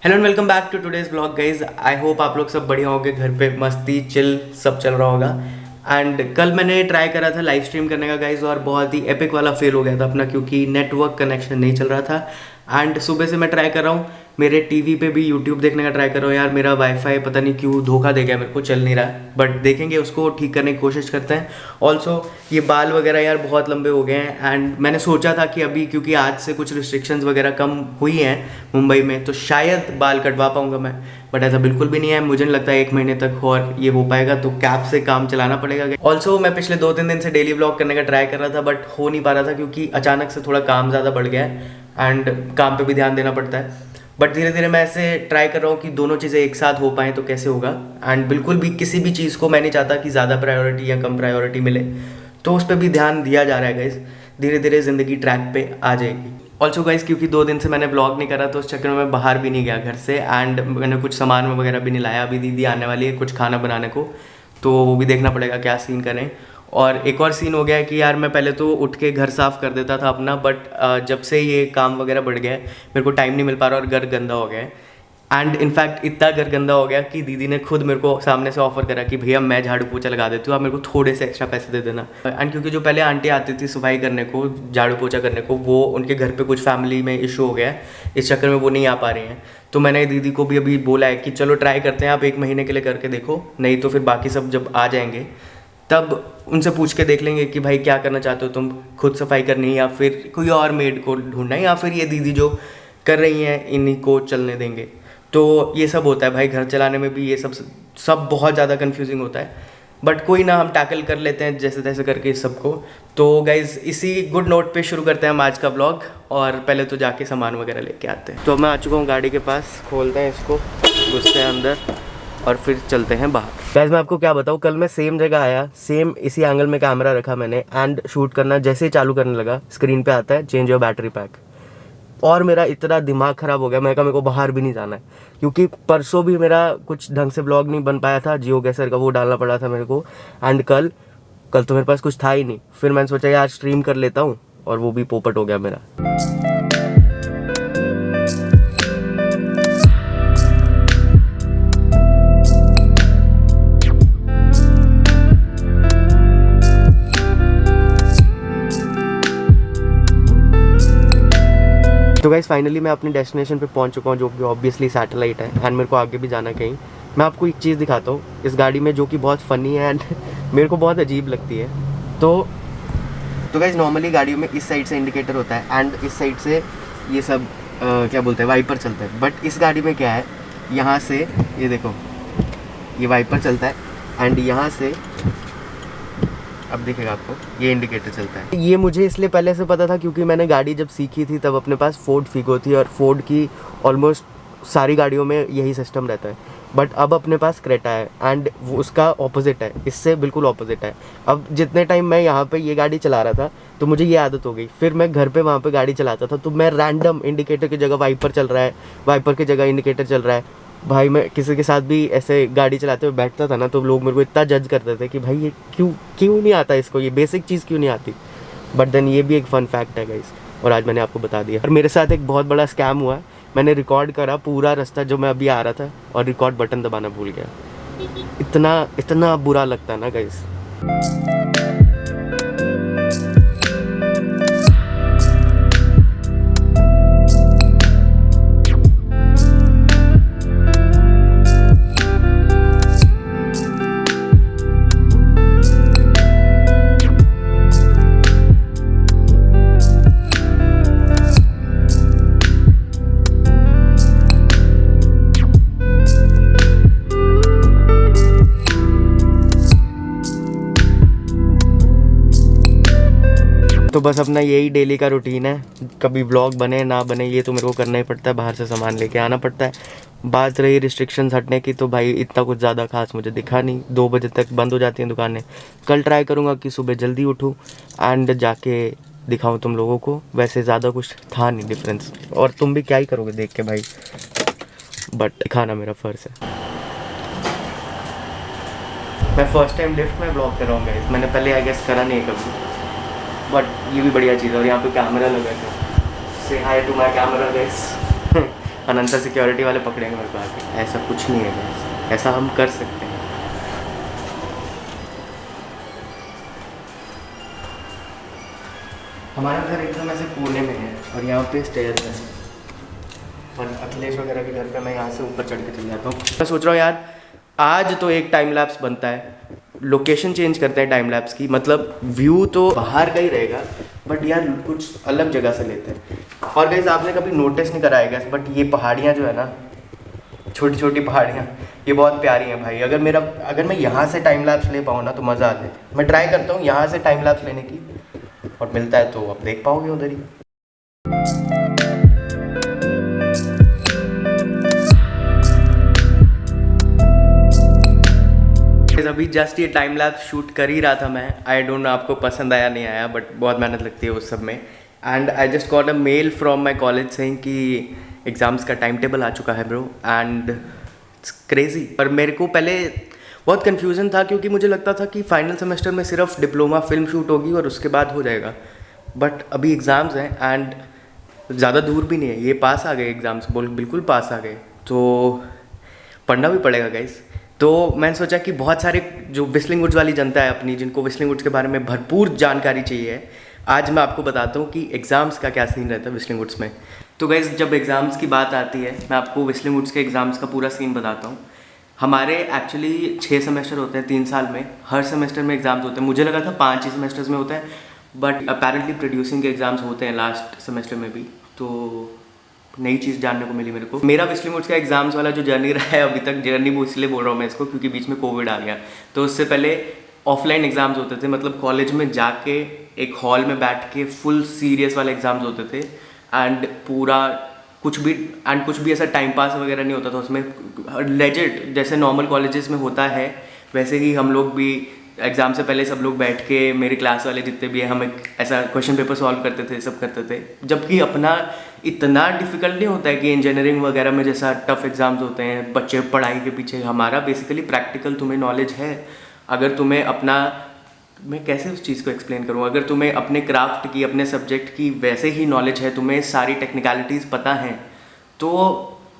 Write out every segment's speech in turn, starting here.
Hello and welcome back to today's blog guys. I hope आप लोग सब बढ़िया होंगे, घर पे मस्ती चिल सब चल रहा होगा। एंड कल मैंने ट्राई करा था लाइव स्ट्रीम करने का गाइज, और बहुत ही एपिक वाला फेल हो गया था अपना, क्योंकि नेटवर्क कनेक्शन नहीं चल रहा था। एंड सुबह से मैं ट्राई कर रहा हूँ, मेरे टीवी पे भी यूट्यूब देखने का ट्राई कर रहा हूँ यार, मेरा वाईफाई पता नहीं क्यों धोखा दे गया, मेरे को चल नहीं रहा है। बट देखेंगे, उसको ठीक करने की कोशिश करते हैं। ऑल्सो ये बाल वगैरह यार बहुत लंबे हो गए हैं, एंड मैंने सोचा था कि अभी क्योंकि आज से कुछ रिस्ट्रिक्शंस वगैरह कम हुई हैं मुंबई में, तो शायद बाल कटवा पाऊंगा मैं। बट ऐसा बिल्कुल भी नहीं है, मुझे नहीं लगता है 1 महीने तक और ये हो पाएगा, तो कैप से काम चलाना पड़ेगा। ऑल्सो मैं पिछले 2-3 दिन से डेली व्लॉग करने का ट्राई कर रहा था, बट हो नहीं पा रहा था क्योंकि अचानक से थोड़ा काम ज़्यादा बढ़ गया है एंड काम पे भी ध्यान देना पड़ता है। बट धीरे धीरे मैं ऐसे ट्राई कर रहा हूँ कि दोनों चीज़ें एक साथ हो पाएँ तो कैसे होगा। एंड बिल्कुल भी किसी भी चीज़ को मैं नहीं चाहता कि ज़्यादा प्रायोरिटी या कम प्रायोरिटी मिले, तो उस पर भी ध्यान दिया जा रहा है गाइस। धीरे धीरे ज़िंदगी ट्रैक पे आ जाएगी। ऑल्सो गाइस, क्योंकि 2 दिन से मैंने ब्लॉग नहीं करा, तो उस चक्कर में मैं बाहर भी नहीं गया घर से, एंड मैंने कुछ सामान वगैरह भी नहीं लाया। अभी दीदी आने वाली है कुछ खाना बनाने को, तो वो भी देखना पड़ेगा क्या सीन करें। और एक और सीन हो गया है कि यार मैं पहले तो उठ के घर साफ़ कर देता था अपना, बट जब से ये काम वगैरह बढ़ गया है मेरे को टाइम नहीं मिल पा रहा और घर गंदा हो गया है। एंड इनफैक्ट इतना घर गंदा हो गया कि दीदी ने खुद मेरे को सामने से ऑफर करा कि भैया मैं झाड़ू पोछा लगा देती हूँ, आप मेरे को थोड़े से एक्स्ट्रा पैसे दे देना। एंड क्योंकि जो पहले आंटी आती थी सफाई करने को, झाड़ू पोछा करने को, वो उनके घर पे कुछ फैमिली में इशू हो गया है, इस चक्कर में वो नहीं आ पा रही हैं। तो मैंने दीदी को भी अभी बोला है कि चलो ट्राई करते हैं, आप 1 महीने के लिए करके देखो, नहीं तो फिर बाकी सब जब आ जाएंगे तब उनसे पूछ के देख लेंगे कि भाई क्या करना चाहते हो तुम, खुद सफाई करनी है या फिर कोई और मेड को ढूंढना है, या फिर ये दीदी जो कर रही हैं इन्हीं को चलने देंगे। तो ये सब होता है भाई, घर चलाने में भी ये सब बहुत ज़्यादा कंफ्यूजिंग होता है। बट कोई ना, हम टैकल कर लेते हैं जैसे तैसे करके इस सबको। तो गाइज़ इसी गुड नोट पे शुरू करते हैं हम आज का ब्लॉग, और पहले तो जाके सामान वगैरह लेके आते हैं। तो मैं आ चुका हूँ गाड़ी के पास, खोलते हैं इसको, घुसते हैं अंदर और फिर चलते हैं बाहर। गाइस मैं आपको क्या बताऊँ, कल मैं सेम जगह आया, सेम इसी एंगल में कैमरा रखा मैंने, एंड शूट करना जैसे ही चालू करने लगा स्क्रीन पे आता है चेंज योर बैटरी पैक, और मेरा इतना दिमाग ख़राब हो गया। मैं कहा मेरे को बाहर भी नहीं जाना है, क्योंकि परसों भी मेरा कुछ ढंग से ब्लॉग नहीं बन पाया था, जियो गैसर का वो डालना पड़ा था मेरे को। एंड कल तो मेरे पास कुछ था ही नहीं। फिर मैंने सोचा यार स्ट्रीम कर लेता हूँ, और वो भी पोपट हो गया मेरा। तो गाइस फाइनली मैं अपनी डेस्टिनेशन पे पहुंच चुका हूं, जो कि ऑब्वियसली सैटेलाइट है, एंड मेरे को आगे भी जाना कहीं। मैं आपको एक चीज़ दिखाता हूँ इस गाड़ी में, जो कि बहुत फ़नी है एंड मेरे को बहुत अजीब लगती है। तो गाइस नॉर्मली गाड़ियों में इस साइड से इंडिकेटर होता है, एंड इस साइड से ये सब क्या बोलते हैं, वाइपर चलता है। बट इस गाड़ी में क्या है, यहाँ से ये देखो, ये वाइपर चलता है, एंड यहाँ से अब दिखेगा आपको ये इंडिकेटर चलता है। ये मुझे इसलिए पहले से पता था क्योंकि मैंने गाड़ी जब सीखी थी तब अपने पास फोर्ड फिगो थी, और फोर्ड की ऑलमोस्ट सारी गाड़ियों में यही सिस्टम रहता है। बट अब अपने पास क्रेटा है, एंड वो उसका ऑपोजिट है, इससे बिल्कुल ऑपोजिट है। अब जितने टाइम मैं यहाँ पे ये गाड़ी चला रहा था तो मुझे ये आदत हो गई, फिर मैं घर पे वहाँ पे गाड़ी चलाता था तो मैं रैंडम इंडिकेटर की जगह वाइपर चल रहा है, वाइपर की जगह इंडिकेटर चल रहा है। भाई मैं किसी के साथ भी ऐसे गाड़ी चलाते हुए बैठता था ना, तो लोग मेरे को इतना जज करते थे कि भाई ये क्यों नहीं आता इसको, ये बेसिक चीज़ क्यों नहीं आती। बट देन ये भी एक फ़न फैक्ट है गाइस, और आज मैंने आपको बता दिया। और मेरे साथ एक बहुत बड़ा स्कैम हुआ है, मैंने रिकॉर्ड करा पूरा रास्ता जो मैं अभी आ रहा था, और रिकॉर्ड बटन दबाना भूल गया। इतना बुरा लगता है ना गाइस। तो बस अपना यही डेली का रूटीन है, कभी व्लॉग बने ना बने ये तो मेरे को करना ही पड़ता है, बाहर से सामान लेके आना पड़ता है। बात रही रिस्ट्रिक्शंस हटने की, तो भाई इतना कुछ ज़्यादा खास मुझे दिखा नहीं, 2 बजे तक बंद हो जाती हैं दुकानें। कल ट्राई करूँगा कि सुबह जल्दी उठूँ एंड जाके दिखाऊँ तुम लोगों को। वैसे ज़्यादा कुछ था नहीं डिफरेंस, और तुम भी क्या ही करोगे देख के भाई, बट दिखाना मेरा फ़र्ज़ है। मैं फर्स्ट टाइम लिफ्ट में ब्लॉग कर रहा हूँ गाइस, मैंने पहले आई गेस करा नहीं है कभी, बट ये भी बढ़िया चीज़ है। और यहाँ पे कैमरा लगा है, say hi to my camera guys. Ananta security वाले पकड़ेंगे मेरे को आके। ऐसा कुछ नहीं है guys, ऐसा हम कर सकते हैं। हमारा घर एकदम ऐसे कोने में है और यहाँ पे स्टेयर्स है, और अखिलेश वगैरह के घर पे मैं यहाँ से ऊपर चढ़ के चल जाता हूँ। मैं सोच रहा हूँ यार आज तो एक टाइम लैप्स बनता है, लोकेशन चेंज करते हैं टाइम लैप्स की, मतलब व्यू तो बाहर का ही रहेगा बट यार कुछ अलग जगह से लेते हैं। और गाइस आपने कभी नोटिस नहीं करा है बट ये पहाड़ियाँ जो है ना, छोटी छोटी पहाड़ियाँ, ये बहुत प्यारी हैं भाई। अगर मैं यहाँ से टाइम लैप्स ले पाऊँ ना तो मज़ा आ जाए। मैं ट्राई करता हूँ यहाँ से टाइम लैप्स लेने की, और मिलता है तो अब देख पाओगे उधर ही। अभी जस्ट ये टाइम लैप्स शूट कर ही रहा था मैं। आई डोंट नो आपको पसंद आया नहीं आया, बट बहुत मेहनत लगती है उस सब में। And I just got a mail from my college saying कि एग्ज़ाम्स का टाइम टेबल आ चुका है ब्रो, एंड इट्स क्रेजी। पर मेरे को पहले बहुत कन्फ्यूज़न था क्योंकि मुझे लगता था कि फाइनल सेमेस्टर में सिर्फ डिप्लोमा फिल्म शूट होगी और उसके बाद हो जाएगा, बट अभी एग्ज़ाम्स हैं एंड ज़्यादा दूर भी नहीं है, ये पास आ गए एग्ज़ाम्स, बिल्कुल पास आ गए, तो पढ़ना भी पड़ेगा गाइस। तो मैंने सोचा कि बहुत सारे जो व्हिस्लिंग वुड्स वाली जनता है अपनी, जिनको व्हिस्लिंग वुड्स के बारे में भरपूर जानकारी चाहिए, आज मैं आपको बताता हूँ कि एग्ज़ाम्स का क्या सीन रहता है व्हिस्लिंग वुड्स में। तो गाइस जब एग्ज़ाम्स की बात आती है मैं आपको व्हिस्लिंग वुड्स के एग्ज़ाम्स का पूरा सीन बताता हूँ। हमारे एक्चुअली 6 सेमेस्टर होते हैं 3 साल में, हर सेमेस्टर में एग्ज़ाम्स होते हैं। मुझे लगा था 5 ही सेमेस्टर्स में होते हैं, बट अपेरेंटली प्रोड्यूसिंग के एग्ज़ाम्स होते हैं लास्ट सेमेस्टर में भी। तो नई चीज़ जानने को मिली मेरे को। मेरा व्हिस्लिंग वुड्स का एग्ज़ाम्स वाला जो जर्नी रहा है अभी तक, जर्नी वो इसलिए बोल रहा हूँ मैं इसको क्योंकि बीच में कोविड आ गया। तो उससे पहले ऑफलाइन एग्ज़ाम्स होते थे, मतलब कॉलेज में जाके एक हॉल में बैठ के फुल सीरियस वाले एग्ज़ाम्स होते थे, एंड पूरा कुछ भी ऐसा टाइम पास वगैरह नहीं होता था उसमें। लेजिट जैसे नॉर्मल कॉलेजेस में होता है वैसे ही हम लोग भी एग्ज़ाम से पहले सब लोग बैठ के, मेरे क्लास वाले जितने भी हैं, हम एक ऐसा क्वेश्चन पेपर सॉल्व करते थे, सब करते थे। जबकि अपना इतना डिफ़िकल्ट नहीं होता है कि इंजीनियरिंग वगैरह में जैसा टफ एग्ज़ाम्स होते हैं बच्चे पढ़ाई के पीछे। हमारा बेसिकली प्रैक्टिकल, तुम्हें नॉलेज है, अगर तुम्हें अपना, मैं कैसे उस चीज़ को एक्सप्लेन करूँ, अगर तुम्हें अपने क्राफ्ट की, अपने सब्जेक्ट की वैसे ही नॉलेज है, तुम्हें सारी टेक्निकलिटीज़ पता हैं, तो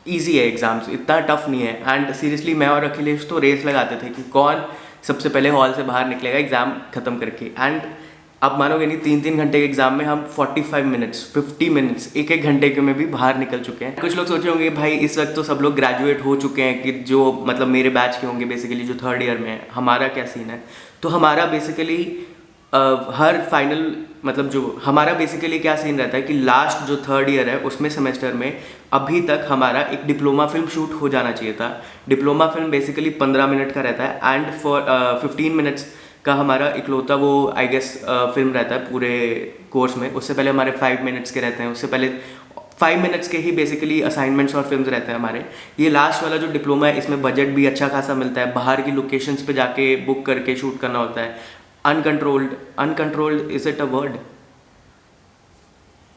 ईजी है एग्ज़ाम्स, इतना टफ नहीं है। एंड सीरियसली मैं और अखिलेश तो रेस लगाते थे कि कौन सबसे पहले हॉल से बाहर निकलेगा एग्ज़ाम ख़त्म करके। एंड आप मानोगे नहीं, 3-3 घंटे के एग्ज़ाम में हम 45 मिनट्स, 50 मिनट्स, एक घंटे के में भी बाहर निकल चुके हैं। कुछ लोग सोचे होंगे भाई इस वक्त तो सब लोग ग्रेजुएट हो चुके हैं, कि जो मतलब मेरे बैच के होंगे बेसिकली, जो 3rd ईयर में है। हमारा क्या सीन है? तो हमारा बेसिकली हर फाइनल, मतलब जो हमारा बेसिकली क्या सीन रहता है कि लास्ट जो 3rd ईयर है उसमें सेमेस्टर में अभी तक हमारा एक डिप्लोमा फिल्म शूट हो जाना चाहिए था। डिप्लोमा फिल्म बेसिकली 15 मिनट का रहता है, एंड फॉर 15 मिनट्स का हमारा इकलौता वो आई गेस फिल्म रहता है पूरे कोर्स में। उससे पहले हमारे 5 मिनट्स के रहते हैं, उससे पहले 5 मिनट्स के ही बेसिकली असाइनमेंट्स और फिल्म्स रहते हैं हमारे। ये लास्ट वाला जो डिप्लोमा है इसमें बजट भी अच्छा खासा मिलता है, बाहर की लोकेशंस पे जाके बुक करके शूट करना होता है। Uncontrolled is it a word?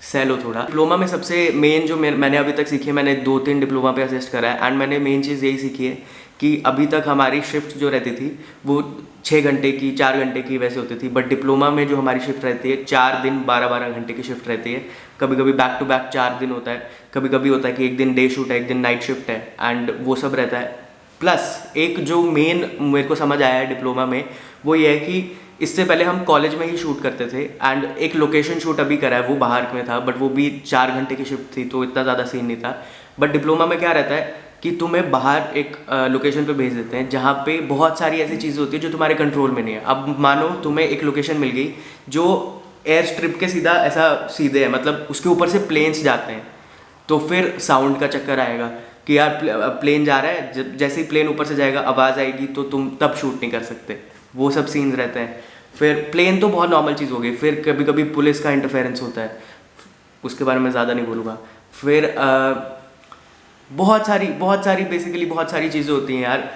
Shallow थोड़ा। डिप्लोमा में सबसे मेन जो मैंने अभी तक सीखी है, मैंने 2-3 डिप्लोमा पे असिस्ट करा है, एंड मैंने मेन चीज़ यही सीखी है कि अभी तक हमारी शिफ्ट जो रहती थी वो 6 घंटे की, 4 घंटे की वैसे होती थी, बट डिप्लोमा में जो हमारी शिफ्ट रहती है 4 दिन 12-12 घंटे की शिफ्ट रहती है। कभी कभी बैक टू बैक 4 दिन होता है, कभी कभी होता है कि एक दिन डे शूट है, एक दिन नाइट शिफ्ट है, एंड वो सब रहता है। प्लस एक जो मेन मेरे को समझ आया है डिप्लोमा में वो ये है कि इससे पहले हम कॉलेज में ही शूट करते थे, एंड एक लोकेशन शूट अभी करा है वो बाहर में था, बट वो भी 4 घंटे की शिफ्ट थी तो इतना ज़्यादा सीन नहीं था। बट डिप्लोमा में क्या रहता है कि तुम्हें बाहर एक लोकेशन पे भेज देते हैं जहाँ पे बहुत सारी ऐसी चीज़ें होती है जो तुम्हारे कंट्रोल में नहीं है। अब मानो तुम्हें एक लोकेशन मिल गई जो एयर स्ट्रिप के सीधा ऐसा सीधे है, मतलब उसके ऊपर से प्लेन्स जाते हैं, तो फिर साउंड का चक्कर आएगा कि यार प्लेन जा रहा है, जैसे ही प्लेन ऊपर से जाएगा आवाज़ आएगी तो तुम तब शूट नहीं कर सकते, वो सब सीन्स रहते हैं। फिर प्लेन तो बहुत नॉर्मल चीज़ हो गई, फिर कभी कभी पुलिस का इंटरफेरेंस होता है, उसके बारे में ज़्यादा नहीं बोलूँगा। फिर बहुत सारी बेसिकली बहुत सारी चीज़ें होती हैं यार।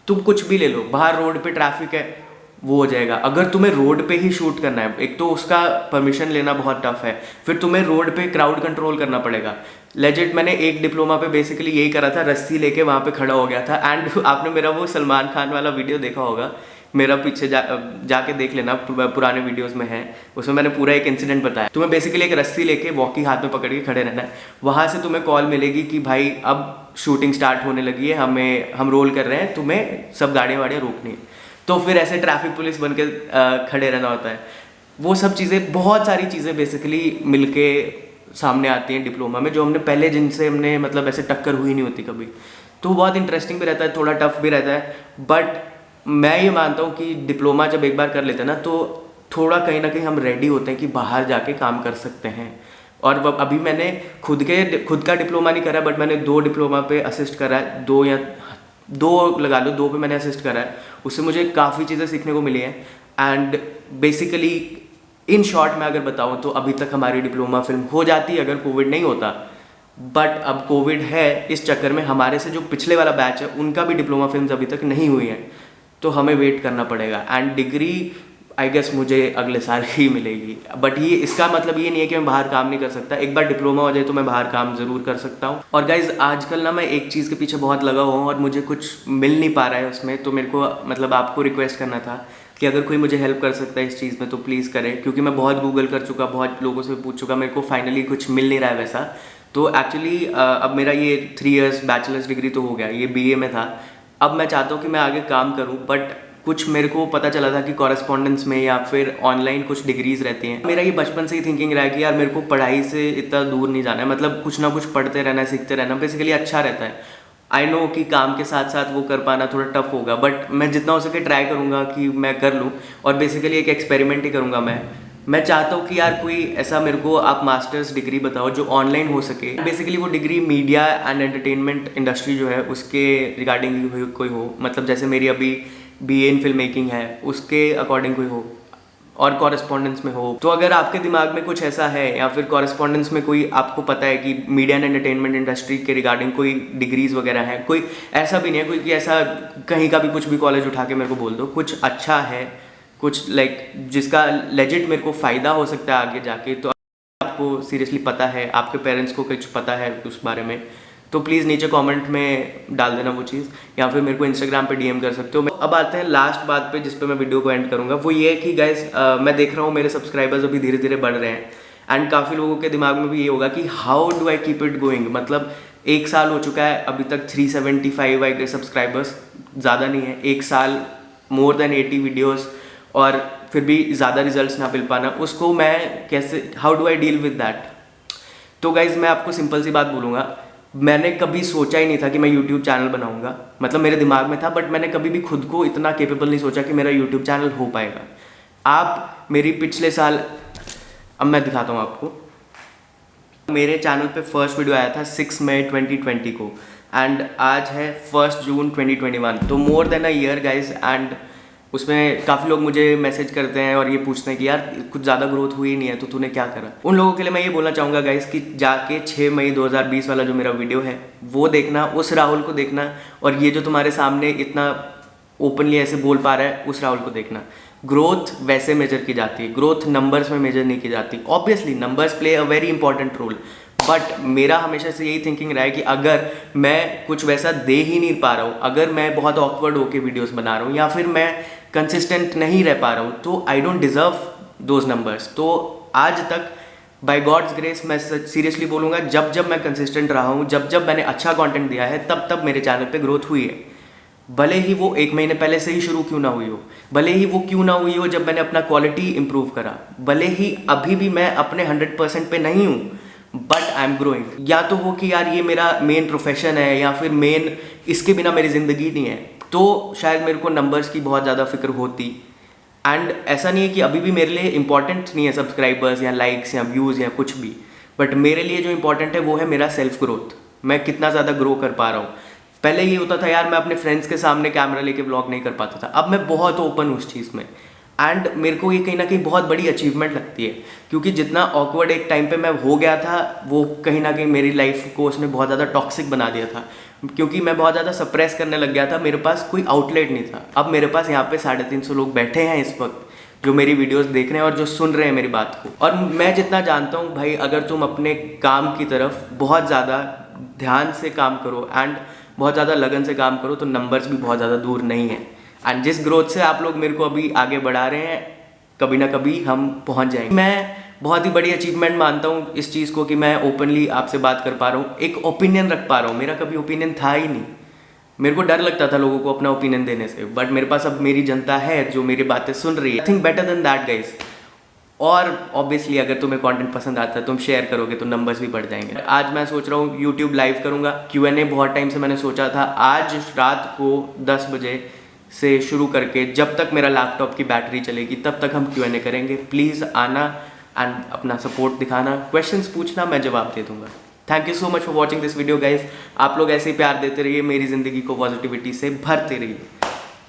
तुम कुछ भी ले लो, बाहर रोड पे ट्रैफिक है वो हो जाएगा। अगर तुम्हें रोड पे ही शूट करना है, एक तो उसका परमिशन लेना बहुत टफ है, फिर तुम्हें रोड पे क्राउड कंट्रोल करना पड़ेगा। लेजिट मैंने एक डिप्लोमा पे बेसिकली यही करा था, रस्सी लेके वहाँ पे खड़ा हो गया था। एंड आपने मेरा वो सलमान खान वाला वीडियो देखा होगा मेरा पीछे जाके देख लेना, पुराने वीडियोस में है, उसमें मैंने पूरा एक इंसिडेंट बताया। तुम्हें बेसिकली एक रस्सी लेके वॉकी हाथ में पकड़ के खड़े रहना है, वहाँ से तुम्हें कॉल मिलेगी कि भाई अब शूटिंग स्टार्ट होने लगी है, हम रोल कर रहे हैं, तुम्हें सब गाड़ियाँ वाड़ियाँ रोकनी है। तो फिर ऐसे ट्रैफिक पुलिस बन के खड़े रहना होता है। वो सब चीज़ें, बहुत सारी चीज़ें बेसिकली मिलके सामने आती हैं डिप्लोमा में, जो हमने पहले जिनसे हमने मतलब ऐसे टक्कर हुई नहीं होती कभी। तो बहुत इंटरेस्टिंग भी रहता है, थोड़ा टफ भी रहता है, बट मैं ये मानता हूँ कि डिप्लोमा जब एक बार कर लेते हैं ना, तो थोड़ा कहीं ना कहीं हम रेडी होते हैं कि बाहर जाके काम कर सकते हैं। और अभी मैंने खुद का डिप्लोमा नहीं करा, बट मैंने 2 डिप्लोमा पे असिस्ट करा है, 2 लगा लो, 2 पे मैंने असिस्ट करा है। उससे मुझे काफ़ी चीज़ें सीखने को मिली हैं। एंड बेसिकली इन शॉर्ट मैं अगर बताऊँ तो अभी तक हमारी डिप्लोमा फिल्म हो जाती अगर कोविड नहीं होता, बट अब कोविड है, इस चक्कर में हमारे से जो पिछले वाला बैच है उनका भी डिप्लोमा फिल्म अभी तक नहीं हुई है, तो हमें वेट करना पड़ेगा। एंड डिग्री आई गेस मुझे अगले साल ही मिलेगी, बट ये इसका मतलब ये नहीं है कि मैं बाहर काम नहीं कर सकता। एक बार डिप्लोमा हो जाए तो मैं बाहर काम ज़रूर कर सकता हूँ। और गाइज आजकल ना मैं एक चीज़ के पीछे बहुत लगा हुआ हूँ और मुझे कुछ मिल नहीं पा रहा है उसमें, तो मेरे को मतलब आपको रिक्वेस्ट करना था कि अगर कोई मुझे हेल्प कर सकता है इस चीज़ में तो प्लीज़ करें, क्योंकि मैं बहुत गूगल कर चुका, बहुत लोगों से पूछ चुका, मेरे को फाइनली कुछ मिल नहीं रहा है वैसा। तो एक्चुअली अब मेरा ये 3 इयर्स बैचलर्स डिग्री तो हो गया, ये BA में था। अब मैं चाहता हूँ कि मैं आगे काम करूँ, बट कुछ मेरे को पता चला था कि कॉरेस्पॉन्डेंस में या फिर ऑनलाइन कुछ डिग्रीज रहती हैं। मेरा ये बचपन से ही थिंकिंग रहा है कि यार मेरे को पढ़ाई से इतना दूर नहीं जाना है, मतलब कुछ ना कुछ पढ़ते रहना है, सीखते रहना बेसिकली अच्छा रहता है। आई नो कि काम के साथ साथ वो कर पाना थोड़ा टफ होगा, बट मैं जितना हो सके ट्राई करूँगा कि मैं कर लूँ। और बेसिकली एक एक्सपेरिमेंट ही करूँगा मैं चाहता हूँ कि यार कोई ऐसा मेरे को आप मास्टर्स डिग्री बताओ जो ऑनलाइन हो सके। बेसिकली वो degree media and entertainment industry जो है उसके रिगार्डिंग कोई हो, मतलब जैसे मेरी अभी BA इन फिल्म मेकिंग है उसके अकॉर्डिंग कोई हो, और कॉरेस्पॉन्डेंस में हो। तो अगर आपके दिमाग में कुछ ऐसा है या फिर कॉरेस्पॉन्डेंस में कोई आपको पता है कि मीडिया एंड एंटरटेनमेंट इंडस्ट्री के रिगार्डिंग कोई डिग्रीज वगैरह है, कोई ऐसा भी नहीं है कोई कि ऐसा कहीं का भी कुछ भी कॉलेज उठा के मेरे को बोल दो, कुछ अच्छा है, कुछ लाइक जिसका लेजिट मेरे को फ़ायदा हो सकता है आगे जाके, तो आपको सीरियसली पता है, आपके पेरेंट्स को कुछ पता है उस बारे में, तो प्लीज़ नीचे कमेंट में डाल देना वो चीज़, या फिर मेरे को इंस्टाग्राम पे DM कर सकते हो। अब आते हैं लास्ट बात पे जिस पे मैं वीडियो को एंड करूँगा, वो ये है कि गाइस मैं देख रहा हूँ मेरे सब्सक्राइबर्स अभी धीरे धीरे बढ़ रहे हैं, एंड काफ़ी लोगों के दिमाग में भी ये होगा कि how do I keep it going. मतलब 1 साल हो चुका है, अभी तक 375 आई गए सब्सक्राइबर्स, ज़्यादा नहीं है, 1 साल मोर देन 80 वीडियोज़, और फिर भी ज़्यादा रिजल्ट्स ना मिल पाना, उसको मैं कैसे, how do I deal with that. तो गाइज़ मैं आपको सिंपल सी बात बोलूँगा, मैंने कभी सोचा ही नहीं था कि मैं यूट्यूब चैनल बनाऊंगा, मतलब मेरे दिमाग में था, बट मैंने कभी भी खुद को इतना केपेबल नहीं सोचा कि मेरा यूट्यूब चैनल हो पाएगा। आप मेरी पिछले साल, अब मैं दिखाता हूँ आपको, मेरे चैनल पे फर्स्ट वीडियो आया था 6 मई 2020 को, एंड आज है 1 जून 2021, तो more than a year guys. And उसमें काफ़ी लोग मुझे मैसेज करते हैं और ये पूछते हैं कि यार कुछ ज़्यादा ग्रोथ हुई नहीं है तो तूने क्या करा। उन लोगों के लिए मैं ये बोलना चाहूँगा गाइस कि जाके 6 मई 2020 वाला जो मेरा वीडियो है वो देखना, उस राहुल को देखना, और ये जो तुम्हारे सामने इतना ओपनली ऐसे बोल पा रहा है उस राहुल को देखना। ग्रोथ वैसे मेजर की जाती है, ग्रोथ नंबर्स में मेजर नहीं की जाती। Obviously numbers play a very important role, but मेरा हमेशा से यही थिंकिंग रहा है कि अगर मैं कुछ वैसा दे ही नहीं पा रहा हूँ, अगर मैं बहुत ऑकवर्ड होके वीडियोस बना रहा हूँ या फिर मैं कंसिस्टेंट नहीं रह पा रहा हूँ, तो I don't deserve those numbers. तो आज तक बाय गॉड्स ग्रेस मैं सीरियसली बोलूँगा, जब जब मैं कंसिस्टेंट रहा हूँ, जब जब मैंने अच्छा कंटेंट दिया है, तब तब मेरे चैनल पे ग्रोथ हुई है। भले ही वो 1 महीने पहले से ही शुरू क्यों ना हुई हो, भले ही वो क्यों ना हुई हो जब मैंने अपना क्वालिटी इंप्रूव करा, भले ही अभी भी मैं अपने 100% पे नहीं हूँ, बट आई एम ग्रोइंग। या तो हो कि यार ये मेरा मेन प्रोफेशन है या फिर मेन इसके बिना मेरी ज़िंदगी नहीं है, तो शायद मेरे को नंबर्स की बहुत ज़्यादा फिक्र होती। एंड ऐसा नहीं है कि अभी भी मेरे लिए इंपॉर्टेंट नहीं है सब्सक्राइबर्स या लाइक्स या व्यूज़ या कुछ भी, बट मेरे लिए जो इंपॉर्टेंट है वो है मेरा सेल्फ ग्रोथ, मैं कितना ज़्यादा ग्रो कर पा रहा हूँ। पहले ये होता था यार मैं अपने फ्रेंड्स के सामने कैमरा लेके व्लॉग नहीं कर पाता था, अब मैं बहुत ओपन हूँ उस चीज़ में, एंड मेरे को ये कहीं ना कहीं बहुत बड़ी अचीवमेंट लगती है, क्योंकि जितना ऑकवर्ड एक टाइम पे मैं हो गया था वो कहीं ना कहीं मेरी लाइफ को उसने बहुत ज़्यादा टॉक्सिक बना दिया था, क्योंकि मैं बहुत ज़्यादा सप्रेस करने लग गया था, मेरे पास कोई आउटलेट नहीं था। अब मेरे पास यहाँ पे 350 लोग बैठे हैं इस वक्त जो मेरी वीडियोस देख रहे हैं और जो सुन रहे हैं मेरी बात को, और मैं जितना जानता हूँ भाई, अगर तुम अपने काम की तरफ बहुत ज़्यादा ध्यान से काम करो एंड बहुत ज़्यादा लगन से काम करो तो नंबर्स भी बहुत ज़्यादा दूर नहीं है। एंड जिस ग्रोथ से आप लोग मेरे को अभी आगे बढ़ा रहे हैं, कभी ना कभी हम पहुंच जाएंगे। मैं बहुत ही बड़ी अचीवमेंट मानता हूँ इस चीज़ को कि मैं ओपनली आपसे बात कर पा रहा हूँ, एक ओपिनियन रख पा रहा हूँ। मेरा कभी ओपिनियन था ही नहीं, मेरे को डर लगता था लोगों को अपना ओपिनियन देने से, बट मेरे पास अब मेरी जनता है जो मेरी बातें सुन रही है। I think better than that guys. और ऑब्वियसली अगर तुम्हें कंटेंट पसंद आता है, तुम शेयर करोगे तो नंबर्स भी बढ़ जाएंगे। आज मैं सोच रहा हूँ यूट्यूब लाइव करूँगा, Q&A बहुत टाइम से मैंने सोचा था। आज रात को 10 बजे से शुरू करके जब तक मेरा लैपटॉप की बैटरी चलेगी तब तक हम Q&A करेंगे। प्लीज़ आना एंड अपना सपोर्ट दिखाना, क्वेश्चंस पूछना, मैं जवाब दे दूंगा। Thank you so much for watching this video guys. आप लोग ऐसे ही प्यार देते रहिए, मेरी ज़िंदगी को पॉजिटिविटी से भरते रहिए,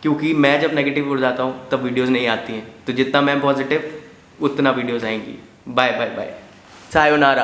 क्योंकि मैं जब नेगेटिव हो जाता हूँ तब वीडियोज़ नहीं आती हैं। तो जितना मैं पॉजिटिव उतना वीडियोज़ आएंगी। Bye bye bye, sayonara.